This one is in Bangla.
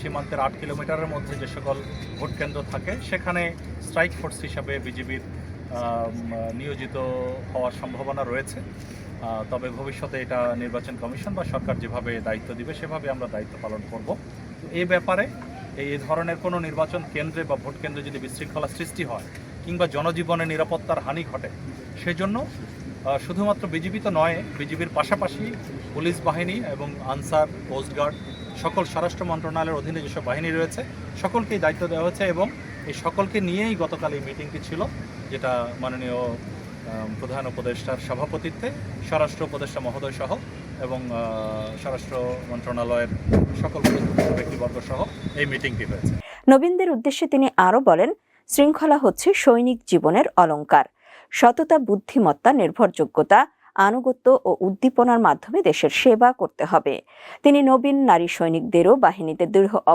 সীমান্তের 8 কিলোমিটারের মধ্যে যে সকল ভোট কেন্দ্র থাকে সেখানে স্ট্রাইক ফোর্স হিসাবে বিজিবির নিয়োজিত হওয়ার সম্ভাবনা রয়েছে। তবে ভবিষ্যতে এটা নির্বাচন কমিশন বা সরকার যেভাবে দায়িত্ব দিবে সেভাবে আমরা দায়িত্ব পালন করব। এই ব্যাপারে এই ধরনের কোনো নির্বাচন কেন্দ্রে বা ভোট কেন্দ্রে যদি বিশৃঙ্খলা সৃষ্টি হয় কিংবা জনজীবনে নিরাপত্তার হানি ঘটে, সেজন্য শুধুমাত্র বিজিবি তো নয়, বিজিবির পাশাপাশি পুলিশ বাহিনী এবং আনসার, কোস্টগার্ড, সকল স্বরাষ্ট্র মন্ত্রণালয়ের অধীনে যেসব বাহিনী রয়েছে সকলকেই দায়িত্ব দেওয়া হয়েছে এবং এই সকলকে নিয়েই গতকাল এই মিটিংটি ছিল, যেটা মাননীয় প্রধান উপদেষ্টার সভাপতিত্বে স্বরাষ্ট্র উপদেষ্টা মহোদয় সহ এবং স্বরাষ্ট্র মন্ত্রণালয়ের সকল ব্যক্তিবর্গ সহ এই মিটিংটি হয়েছে। নবীনদের উদ্দেশ্যে তিনি আরও বলেন, শৃঙ্খলা হচ্ছে সৈনিক জীবনের অলংকার। সততা, বুদ্ধিমত্তা, নির্ভরযোগ্যতা, আনুগত্য ও উদ্দীপনার মাধ্যমে দেশের সেবা করতে হবে। তিনি নবীন নারী সৈনিকদেরও বাহিনীতে দৃঢ়